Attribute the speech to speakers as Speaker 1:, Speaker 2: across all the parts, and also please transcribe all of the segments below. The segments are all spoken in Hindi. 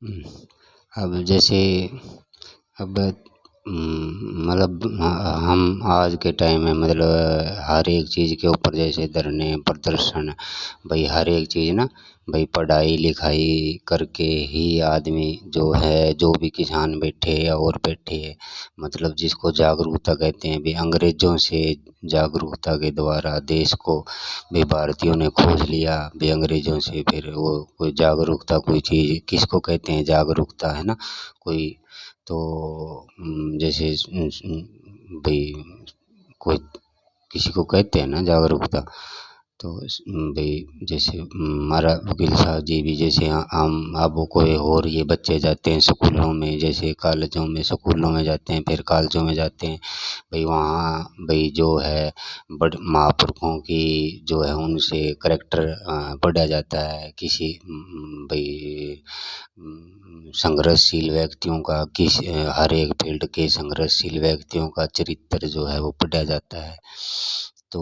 Speaker 1: हम्म, अब जैसे अब मतलब हम आज के टाइम में मतलब हर एक चीज़ के ऊपर जैसे धरने प्रदर्शन, भाई हर एक चीज़ ना, भाई पढ़ाई लिखाई करके ही आदमी जो है, जो भी किसान बैठे या और बैठे है, मतलब जिसको जागरूकता कहते हैं, भी अंग्रेजों से जागरूकता के द्वारा देश को भी भारतीयों ने खोज लिया, भी अंग्रेजों से फिर वो कोई जागरूकता, कोई चीज़ किसको कहते हैं जागरूकता, है ना कोई, तो जैसे भाई कोई किसी को कहते हैं ना जागरूकता, तो भाई जैसे हमारा वकील साहब जी भी जैसे हम अब कोई और ये बच्चे जाते हैं स्कूलों में, जैसे कॉलेजों में स्कूलों में जाते हैं, फिर कॉलेजों में जाते हैं, भाई वहाँ भाई जो है बड़ महापुरुषों की जो है उनसे करैक्टर पढ़ा जाता है, किसी भाई संघर्षशील व्यक्तियों का, किस हर एक फील्ड के संघर्षशील व्यक्तियों का चरित्र जो है वो पढ़ा जाता है, तो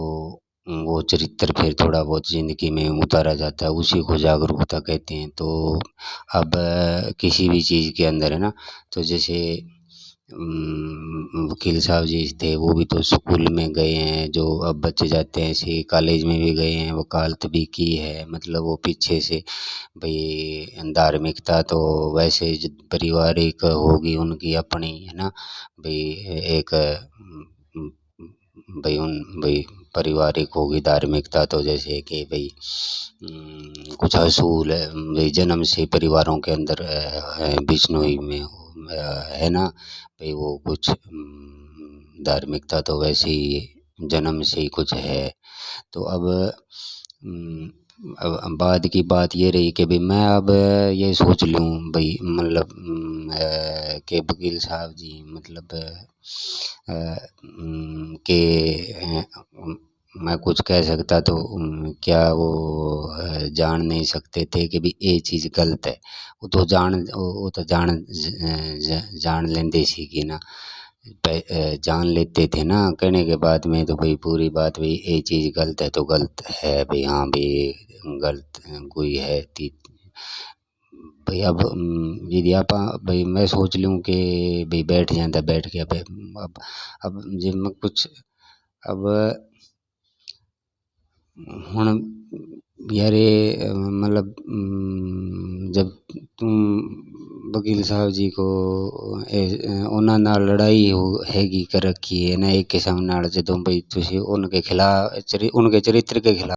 Speaker 1: वो चरित्र फिर थोड़ा बहुत ज़िंदगी में उतारा जाता है, उसी को जागरूकता कहते हैं। तो अब किसी भी चीज़ के अंदर है ना, तो जैसे वकील साहब जी थे वो भी तो स्कूल में गए हैं, जो अब बच्चे जाते हैं ऐसे कॉलेज में भी गए हैं, वकालत भी की है, मतलब वो पीछे से भाई धार्मिकता तो वैसे पारिवारिक होगी उनकी अपनी, है ना भाई एक भाई उन भाई पारिवारिक होगी धार्मिकता, तो जैसे कि भाई कुछ असूल है भाई जन्म से परिवारों के अंदर है, बिश्नोई में है ना भाई वो कुछ धार्मिकता तो वैसे ही जन्म से ही कुछ है। तो अब अब बाद की बात ये रही कि भाई मैं अब ये सोच लूँ भाई मतलब कि वकील साहब जी मतलब कि मैं कुछ कह सकता तो क्या वो जान नहीं सकते थे कि भी ये चीज़ गलत है, वो तो जान लेंदे सी कि ना, जान लेते थे ना, कहने के बाद में तो भाई पूरी बात भाई ये चीज़ गलत है तो गलत है भाई, हाँ भाई गलत कोई है भाई। अब यदि आप भाई मैं सोच लूँ कि भाई बैठ जाता बैठ गया भाई, अब जब मैं कुछ अब ਹੁਣ यार ये मतलब जब तुम वकील साहब जी को ਉਹਨਾਂ ਨਾਲ ਲੜਾਈ ਹੈਗੀ ਕਰ ਰੱਖੀ है ना एक किस्म ਨਾਲ, ਜਦੋਂ ਬਈ ਤੁਸੀਂ उनके खिलाफ उनके चरित्र के खिलाफ